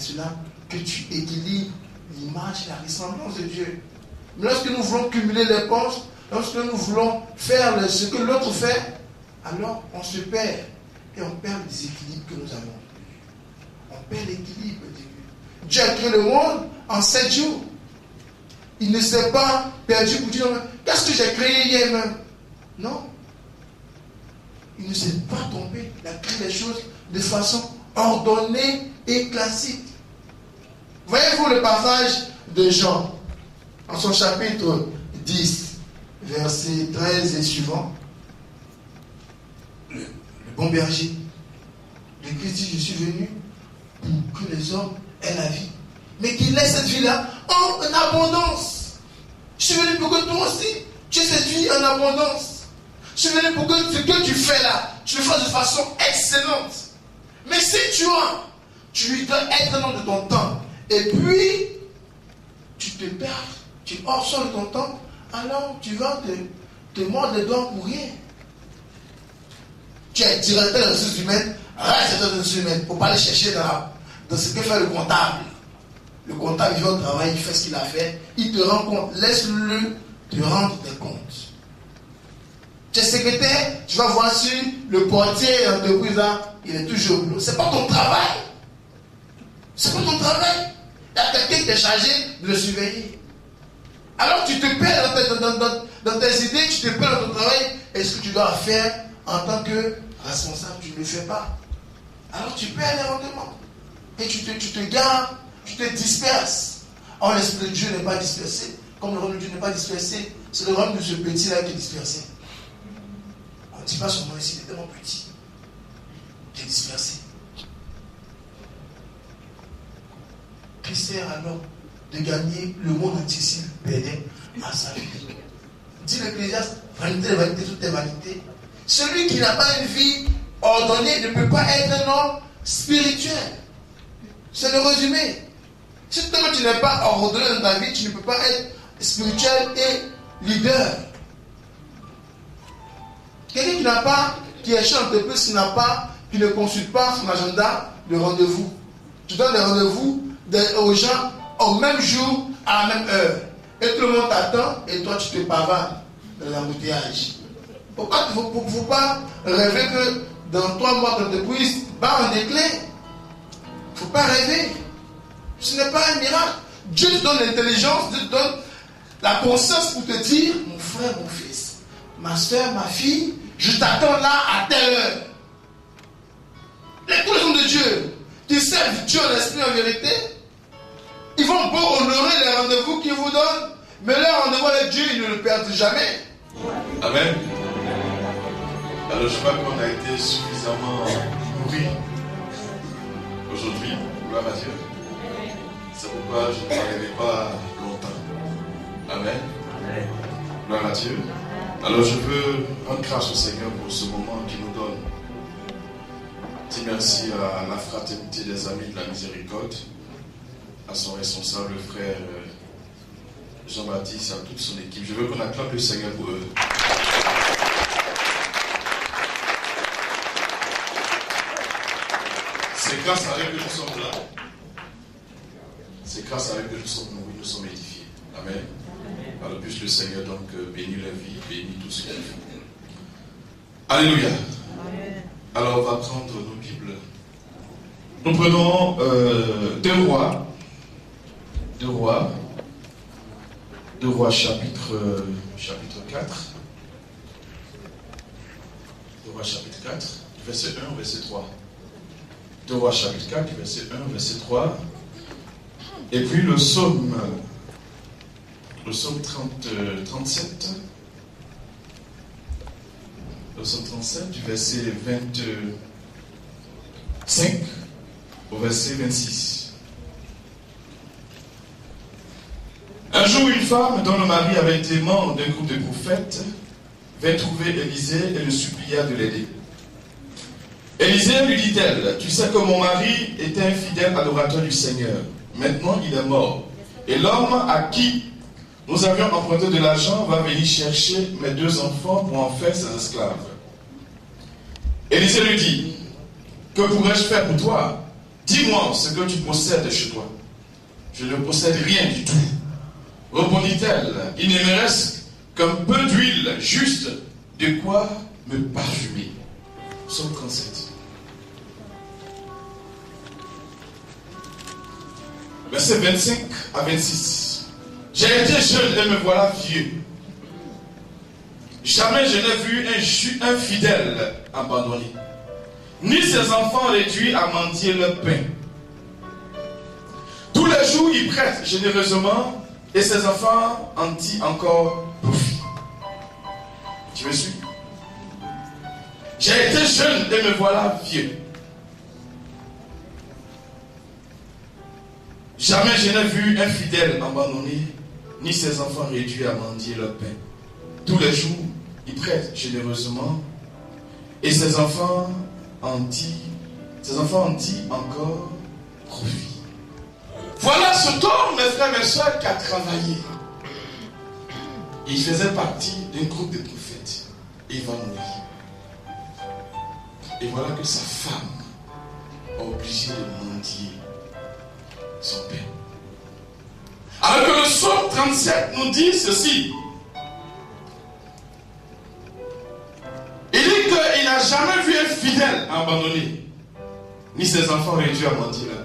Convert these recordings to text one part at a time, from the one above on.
cela que tu équilibres l'image et la ressemblance de Dieu. Mais lorsque nous voulons cumuler les postes, lorsque nous voulons faire ce que l'autre fait, alors on se perd et on perd le déséquilibre que nous avons. On perd l'équilibre de Dieu. Dieu a créé le monde en 7 jours. Il ne s'est pas perdu pour dire qu'est-ce que j'ai créé hier même. Non. Il ne s'est pas trompé. Il a créé les choses de façon ordonnée et classique. Voyez-vous le passage de Jean, en son chapitre 10, verset 13 et suivant. Le bon berger, le Christ dit, je suis venu pour que les hommes aient la vie, mais qu'ils aient cette vie-là en abondance. Je suis venu pour que toi aussi, tu aies cette vie en abondance. Je suis venu pour que ce que tu fais là, tu le fasses de façon excellente. Mais si tu dois être un homme de ton temps, et puis tu te perds, tu hors sur ton temps, alors tu vas te mordre les doigts pour rien. Tu es directeur des ressources humaines, reste dans les ressources humaines. Il ne faut pas aller chercher dans ce que fait le comptable. Le comptable, il va au travail, il fait ce qu'il a fait, il te rend compte. Laisse-le te rendre des comptes. Tu es secrétaire, tu vas voir si le portier d'entreprise là, il est toujours au boulot. Ce n'est pas ton travail. C'est pas ton travail. Il y a quelqu'un qui est chargé de le surveiller. Alors tu te perds dans tes idées, tu te perds dans ton travail. Et ce que tu dois faire en tant que responsable, tu ne le fais pas. Alors tu perds les rendements. Et tu te gares, tu te disperses. Or l'Esprit de Dieu n'est pas dispersé. Comme le royaume de Dieu n'est pas dispersé, c'est le royaume de ce petit-là qui est dispersé. On ne dit pas son nom ici, il est tellement petit. Il est dispersé. Christ sert alors de gagner le monde entier s'il perdait à sa vie. Dit l'Ecclésiaste, vanité, vanité, toutes tes vanités. Celui qui n'a pas une vie ordonnée ne peut pas être un homme spirituel. C'est le résumé. Si toi tu n'es pas ordonné dans ta vie, tu ne peux pas être spirituel et leader. Quelqu'un qui est chef d'entreprise, qui ne consulte pas son agenda de rendez-vous. Tu donnes des rendez-vous aux gens au même jour, à la même heure. Et tout le monde t'attend et toi tu te pavanes dans l'embouteillage. Il ne faut pas rêver que dans 3 mois d'entreprise, en éclat. Il ne faut pas rêver. Ce n'est pas un miracle. Dieu te donne l'intelligence, Dieu te donne la conscience pour te dire, mon frère, mon fils, ma soeur, ma fille, je t'attends là à telle heure. Les connaissances de Dieu, qui servent Dieu en esprit en vérité, ils vont beau honorer les rendez-vous qu'ils vous donnent, mais leur rendez-vous avec Dieu, ils ne le perdent jamais. Amen. Alors je crois qu'on a été suffisamment nourris aujourd'hui. Gloire à Dieu. C'est pourquoi je ne parlerai pas longtemps. Amen. Amen. Gloire à Dieu. Alors je veux rendre grâce au Seigneur pour ce moment qu'il nous donne. Dis merci à la fraternité des Amis de la Miséricorde, à son responsable frère Jean-Baptiste, à toute son équipe. Je veux qu'on acclame le Seigneur pour eux. C'est grâce à eux que nous sommes là. C'est grâce à eux que nous sommes édifiés. Amen. Alors puisse le Seigneur donc bénir la vie, bénir tout ce qu'il fait. Alléluia. Amen. Alors on va prendre nos Bibles. Nous prenons 2 Rois chapitre 4. 2 Rois chapitre 4, verset 1 au verset 3. 2 Rois chapitre 4, verset 1 verset 3. Et puis le psaume 37. Le psaume 37 du verset 25 au verset 26. Un jour, une femme dont le mari avait été membre d'un groupe de prophètes vint trouver Élisée et le supplia de l'aider. Élisée lui dit-elle, tu sais que mon mari était un fidèle adorateur du Seigneur. Maintenant, il est mort. Et l'homme à qui nous avions emprunté de l'argent va venir chercher mes 2 enfants pour en faire ses esclaves. Élisée lui dit, que pourrais-je faire pour toi? dis-moi ce que tu possèdes chez toi. Je ne possède rien du tout. Répondit-elle, il ne me reste qu'un peu d'huile, juste de quoi me parfumer. Psaume 37. Versets 25 à 26. J'ai été jeune et me voilà vieux. Jamais je n'ai vu un fidèle abandonné, ni ses enfants réduits à mendier leur pain. Tous les jours, il prête généreusement et ses enfants en tirent encore profit. Tu me suis? J'ai été jeune et me voilà vieux. Jamais je n'ai vu un fidèle abandonné, ni ses enfants réduits à mendier leur pain. Tous les jours, il prête généreusement et ses enfants en tirent encore profit. Voilà cet homme, mes frères et mes soeurs, qui a travaillé. Il faisait partie d'un groupe de prophètes. Et il va mourir. Et voilà que sa femme a obligé de mendier son pain. Alors que le psaume 37 nous dit ceci. Il dit qu'il n'a jamais vu un fidèle abandonné, ni ses enfants réduits à mendier la terre.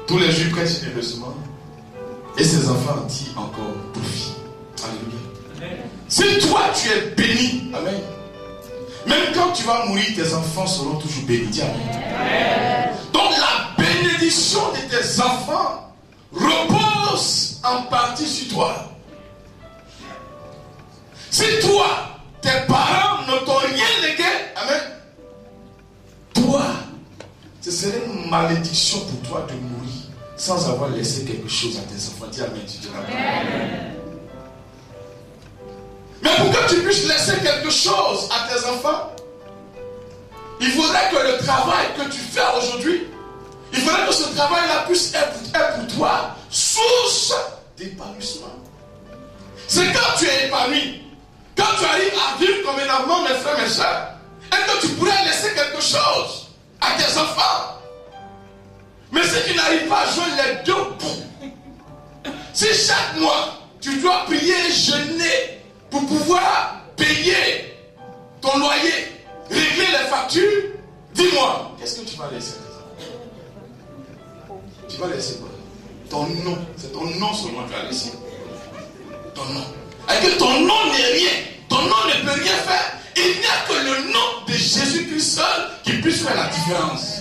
Tous les jours prêtent généreusement, et ses enfants en tirent encore profit. Alléluia. Si toi tu es béni, amen. Même quand tu vas mourir, tes enfants seront toujours bénis. Dis amen. Donc la bénédiction de tes enfants repose en partie sur toi. Si toi, tes parents ne t'ont rien légué, amen, toi, ce serait une malédiction pour toi de mourir sans avoir laissé quelque chose à tes enfants. Dis amen, tu diras amen. Mais pour que tu puisses laisser quelque chose à tes enfants, il faudrait que le travail que tu fais aujourd'hui, il faudrait que ce travail-là puisse être pour toi source d'épanouissement. C'est quand tu es épanoui, quand tu arrives à vivre convenablement, mes frères, mes soeurs, et que tu pourrais laisser quelque chose à tes enfants. Mais si tu n'arrives pas à joindre les deux bouts, si chaque mois tu dois prier, jeûner pour pouvoir payer ton loyer, régler les factures, dis-moi, qu'est-ce que tu vas laisser? Tu vas laisser quoi? Ton nom, c'est ton nom seulement que tu vas laisser. Ton nom. Et que ton nom n'est rien, ton nom ne peut rien faire. Il n'y a que le nom de Jésus-Christ seul qui puisse faire la différence.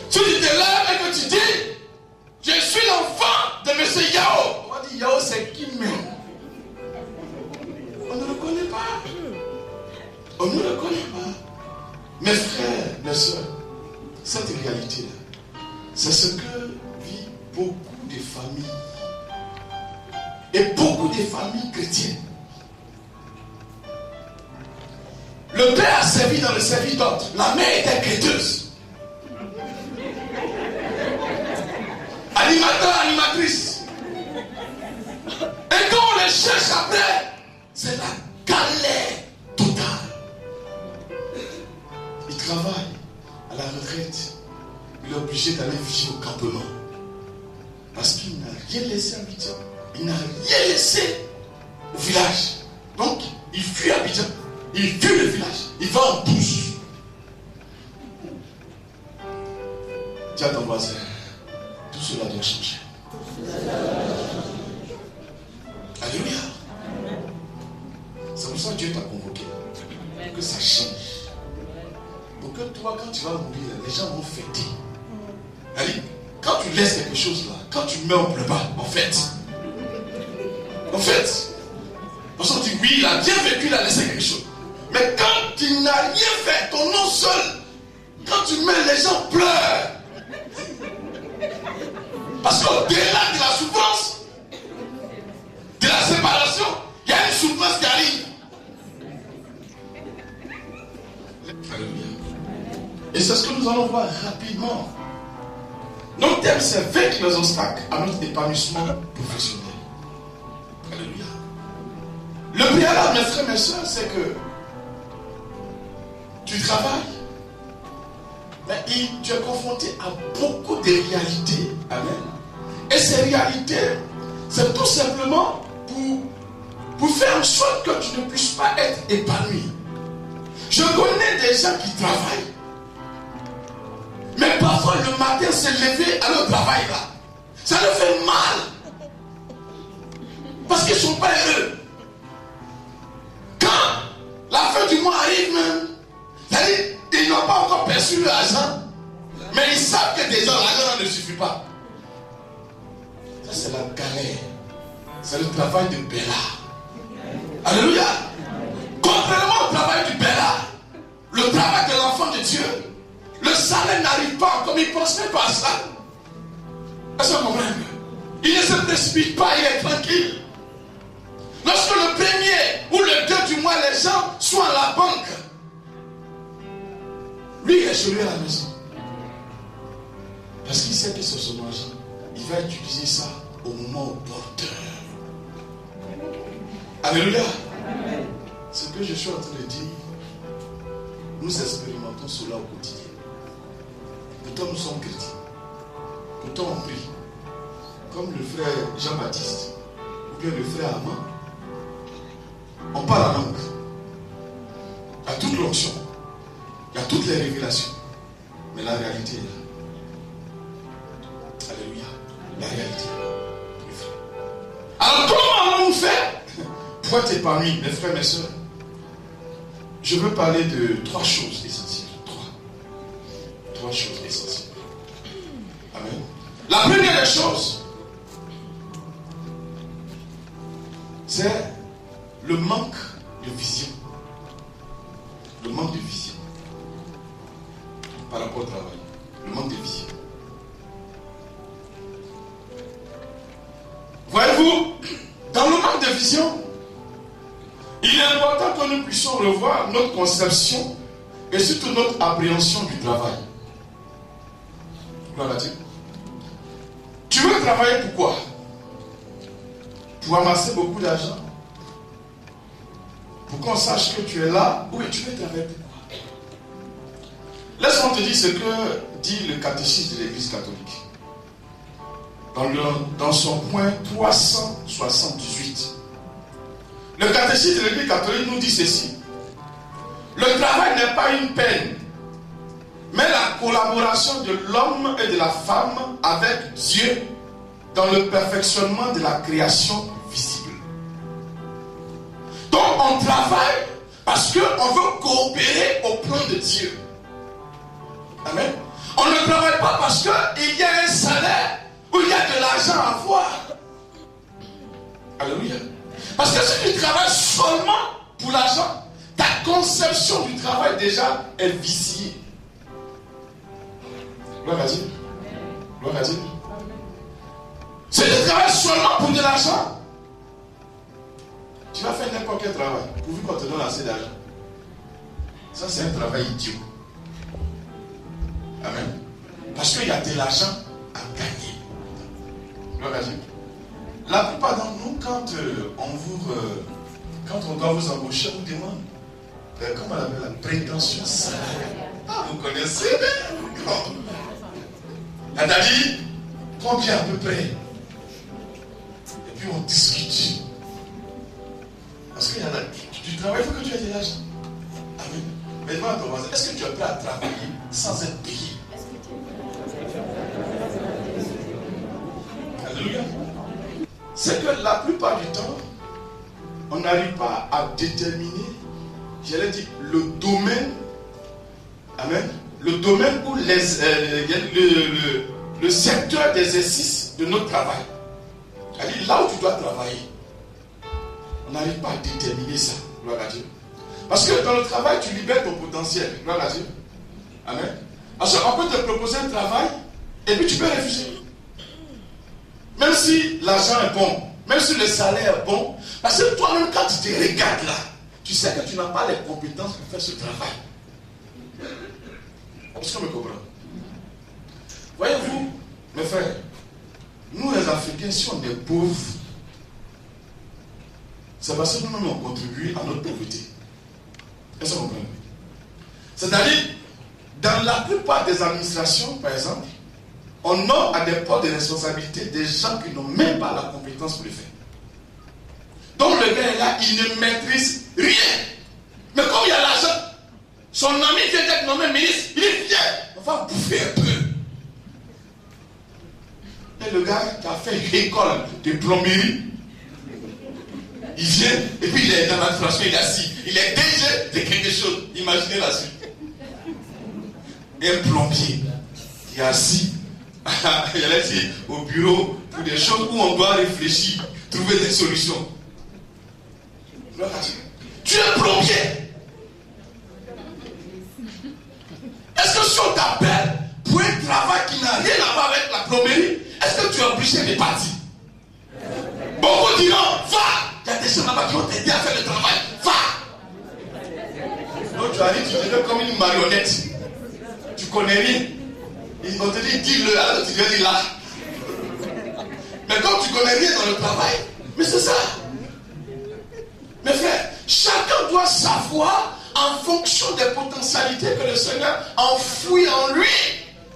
Si tu te lèves et que tu dis, je suis l'enfant de M. Yao. On va dire, Yao c'est qui même? On ne le connaît pas. On ne le connaît pas. Mes frères, mes soeurs, cette réalité-là, c'est ce que vivent beaucoup de familles. Et beaucoup de familles chrétiennes. Le père a servi dans le serviteur. La mère était quêteuse. Animateur, animatrice. Et quand on les cherche après, c'est la galère totale. Il travaille à la retraite. Il est obligé d'aller vivre au campement. Parce qu'il n'a rien laissé à Abidjan. Il n'a rien laissé au village. Donc, il fuit Abidjan. Il fuit le village. Il va en douce. Dis à ton voisin, tout cela doit changer. Alléluia. C'est pour ça que Dieu t'a convoqué. Pour que ça change. Pour que toi, quand tu vas mourir, les gens vont fêter. Allez, quand tu laisses quelque chose là, quand tu meurs, on ne pleure pas. En fait, parce qu'on dit oui, il a bien vécu, il a laissé quelque chose. Mais quand il n'a rien fait, ton nom seul, quand tu meurs, les gens pleurent. Parce qu'au-delà de la souffrance, de la séparation, il y a une souffrance qui arrive. Et c'est ce que nous allons voir rapidement. Notre thème, c'est vaincre les obstacles à notre épanouissement professionnel. Alléluia. Le préalable, mes frères, mes soeurs, c'est que tu travailles, Mais tu es confronté à beaucoup de réalités. Amen. Et ces réalités, c'est tout simplement pour faire en sorte que tu ne puisses pas être épanoui. Je connais des gens qui travaillent. Mais parfois le matin se lever à leur travail là, ça leur fait mal. Parce qu'ils ne sont pas heureux. Quand la fin du mois arrive même, c'est-à-dire, ils n'ont pas encore perçu l'argent, mais ils savent que déjà l'argent ne suffit pas. Ça c'est la galère. C'est le travail de Béla. Alléluia. Contrairement au travail du Béla, le travail de l'enfant de Dieu, le salaire n'arrive pas comme il pense même pas à ça. Est-ce que vous comprenez? Il ne se précipite pas, il est tranquille. Lorsque le premier ou le 2 du mois, les gens sont à la banque, lui il est chez lui à la maison. Parce qu'il sait que c'est son argent. Il va utiliser ça au moment opportun. Alléluia. Ce que je suis en train de dire, nous expérimentons cela au quotidien. Pourtant nous sommes chrétiens. Pourtant on prie. Comme le frère Jean-Baptiste ou bien le frère Armand. On parle la langue. Il y a toute l'onction. Il y a toutes les révélations. Mais la réalité est là. Alléluia. La réalité est là. Alors comment allons-nous faire pour être épanouis, mes frères, mes soeurs? Je veux parler de 3 choses essentielles. 3 choses essentielles. Amen. La première des choses, c'est le manque de vision. Le manque de vision. Par rapport au travail. Le manque de vision. Voyez-vous, dans le manque de vision, il est important que nous puissions revoir notre conception et surtout notre appréhension du travail. Gloire à Dieu. Tu veux travailler pourquoi? Pour amasser beaucoup d'argent? Pour qu'on sache que tu es là? Oui, tu veux travailler pourquoi? Laisse-moi te dire ce que dit le catéchisme de l'Église catholique. Dans son point 378. Le catéchisme de l'Église catholique nous dit ceci. Le travail n'est pas une peine, mais la collaboration de l'homme et de la femme avec Dieu dans le perfectionnement de la création visible. Donc on travaille parce qu'on veut coopérer au plan de Dieu. Amen. On ne travaille pas parce qu'il y a un salaire ou il y a de l'argent à avoir. Alléluia. Parce que si tu travailles seulement pour l'argent, ta conception du travail déjà est viciée. Gloire à Dieu. Gloire à Dieu. Si tu travailles seulement pour de l'argent, tu vas faire n'importe quel travail, pourvu qu'on te donne assez d'argent. Ça, c'est un travail idiot. Amen. Parce qu'il y a de l'argent à gagner. Gloire à Dieu. La plupart d'entre nous, quand on doit vous embaucher, on vous demande comment on appelle la prétention salariale. Ah, vous connaissez bien. Elle a dit combien à peu près. Et puis on discute. Parce qu'il y en a du travail, il faut que tu aies de l'argent. Amen. Mais demande à ton voisin, est-ce que tu es prêt à travailler sans être payé? Alléluia. C'est que la plupart du temps, on n'arrive pas à déterminer, j'allais dire, le domaine, amen, le domaine où le secteur d'exercice de notre travail. C'est-à-dire là où tu dois travailler. On n'arrive pas à déterminer ça, gloire à Dieu. Parce que dans le travail, tu libères ton potentiel, gloire à Dieu. Amen. Parce qu'on peut te proposer un travail et puis tu peux refuser. Même si l'argent est bon, même si le salaire est bon, parce que toi-même, quand tu te regardes là, tu sais que tu n'as pas les compétences pour faire ce travail. Est-ce qu'on me comprend? Voyez-vous, mes frères, nous les Africains, si on est pauvres, c'est parce que nous-mêmes on contribue à notre pauvreté. Est-ce qu'on comprend? C'est-à-dire, Dans la plupart des administrations, par exemple, on nomme à des postes de responsabilité des gens qui n'ont même pas la compétence pour le faire. Donc le gars est là, il ne maîtrise rien. Mais comme il y a l'argent, son ami vient d'être nommé ministre, il dit viens, on va bouffer un peu. Et le gars qui a fait une école de plomberie, il vient, et puis il est dans l'administration, il est assis. Il est DG de quelque chose. Imaginez la suite. Un plombier qui est assis, il allait dire, au bureau, pour des choses où on doit réfléchir, trouver des solutions. Tu es plombier. Est-ce que si on t'appelle pour un travail qui n'a rien à voir avec la plomberie, est-ce que tu es obligé de partir? Beaucoup diront, va! Il y a des gens là-bas qui vont t'aider à faire le travail. Va! Donc tu arrives, tu deviens comme une marionnette. Tu connais rien. On te dit, dis-le, alors tu viens dire là. Mais comme tu connais rien dans le travail, mais c'est ça. Mes frères, chacun doit savoir en fonction des potentialités que le Seigneur enfouit en lui.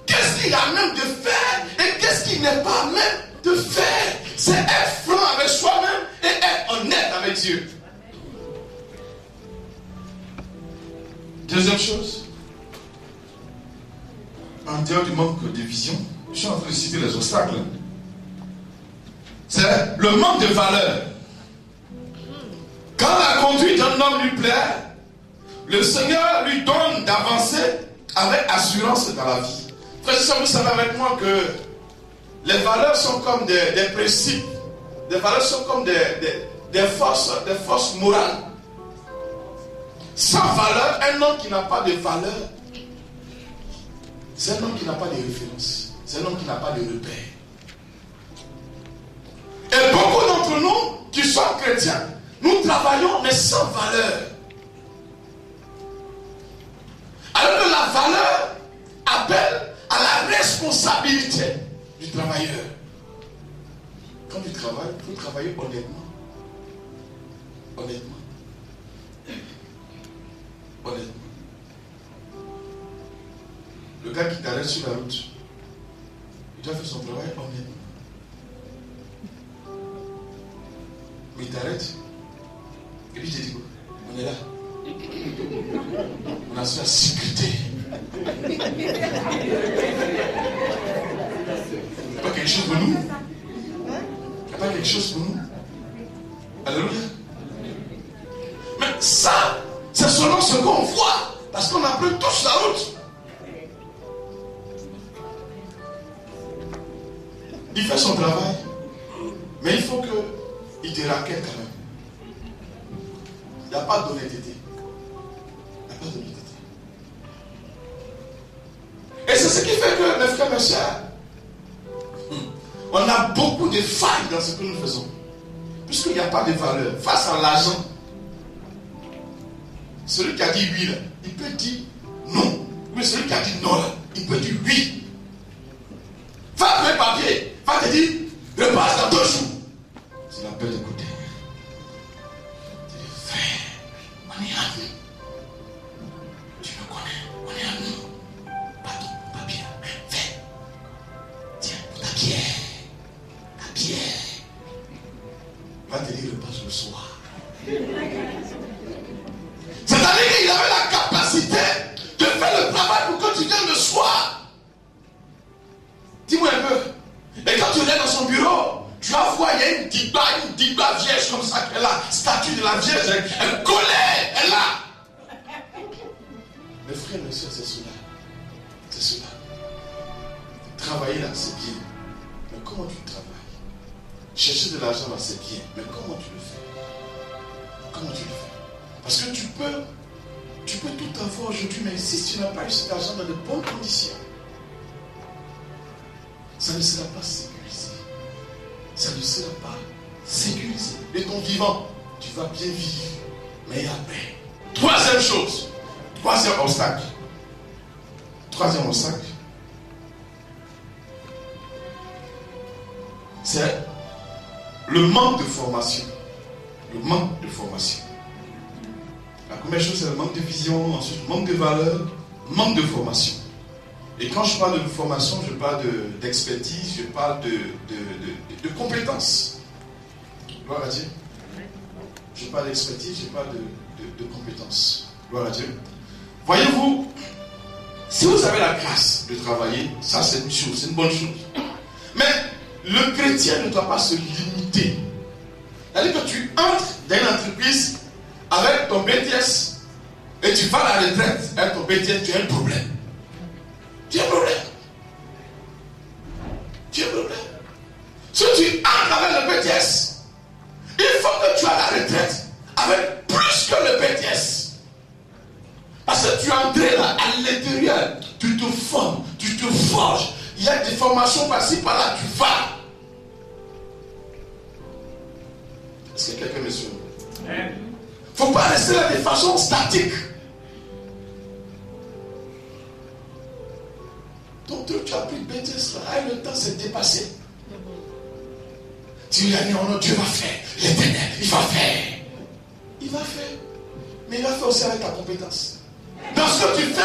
Qu'est-ce qu'il a même de faire et qu'est-ce qu'il n'est pas même de faire. C'est être franc avec soi-même et être honnête avec Dieu. Deuxième chose, en dehors du manque de vision, je suis en train de citer les obstacles. C'est le manque de valeur. Quand la conduite d'un homme lui plaît, le Seigneur lui donne d'avancer avec assurance dans la vie. Frère, vous savez avec moi que les valeurs sont comme des principes. Les valeurs sont comme des forces morales. Sans valeur, un homme qui n'a pas de valeur, c'est un homme qui n'a pas de référence. C'est un homme qui n'a pas de repère. Et beaucoup d'entre nous qui sommes chrétiens, nous travaillons mais sans valeur. Alors que la valeur appelle à la responsabilité du travailleur. Quand tu travailles, il faut travailler honnêtement. Honnêtement. Honnêtement. Le gars qui t'arrête sur la route, il doit faire son travail honnêtement. Mais il t'arrête. Et puis il te dit quoi? On est là. On a la sécurité. Il n'y a pas quelque chose pour nous? Il n'y a pas quelque chose pour nous? Alléluia. Mais ça, c'est selon ce qu'on voit. Parce qu'on a pris tous la route. Il fait son travail. Mais il faut qu'il te raquette quand même. Il n'y a pas d'honnêteté. Il n'y a pas d'honnêteté. Et c'est ce qui fait que, mes frères, mes sœurs, on a beaucoup de failles dans ce que nous faisons. Puisqu'il n'y a pas de valeur. Face à l'argent, celui qui a dit oui, là, il peut dire non. Mais celui qui a dit non, là, il peut dire oui. Va trouver un papier, va te dire, repasse dans 2 jours. C'est la peine d'écouter. Tu dis, frère, on est à nous. Tu me connais, on est à nous. Pas ton papier, fais. Tiens, pour ta pierre. Ta pierre. Va te dire, repasse le soir. C'est-à-dire qu'il avait la capacité de faire le travail pour que tu viennes le soir. Dis-moi un peu. Et quand tu es dans son bureau, tu vas voir, il y a une digba vierge comme ça qui est là. Statue de la vierge, elle collée, elle est là. Mes frères, mes soeurs, c'est cela. C'est cela. Travailler là, c'est bien. Mais comment tu travailles? Chercher de l'argent là, c'est bien. Mais comment tu le fais? Comment tu le fais? Parce que tu peux tout avoir aujourd'hui, mais si tu n'as pas eu cet argent dans de bonnes conditions, ça ne sera pas sécurisé. Ça ne sera pas sécurisé. De ton vivant, tu vas bien vivre. Mais après, troisième chose, troisième obstacle. Troisième obstacle, c'est le manque de formation. Le manque de formation. La première chose, c'est le manque de vision, ensuite le manque de valeur, manque de formation. Et quand je parle de formation, je parle d'expertise, je parle de compétences. Gloire à Dieu. Je parle d'expertise, je parle de compétences. Gloire à Dieu. Voyez-vous, si vous avez la grâce de travailler, ça c'est une chose, c'est une bonne chose. Mais le chrétien ne doit pas se limiter. C'est-à-dire que tu entres dans une entreprise avec ton BTS et tu vas à la retraite avec ton BTS, tu as un problème. Tu as un problème. Tu as un problème. Si tu entres avec le BTS, il faut que tu aies la retraite avec plus que le BTS. Parce que tu es entré là, à l'intérieur, tu te formes, tu te forges. Il y a des formations par-ci, par-là, tu vas. Est-ce que quelqu'un me suit? Il ne faut pas rester là de façon statique. Donc tu as pris le BTS là, le temps s'est dépassé. Tu lui as dit, oh non, Dieu va faire, l'Éternel, il va faire. Il va faire. Mais il va faire aussi avec ta compétence. Dans ce que tu fais,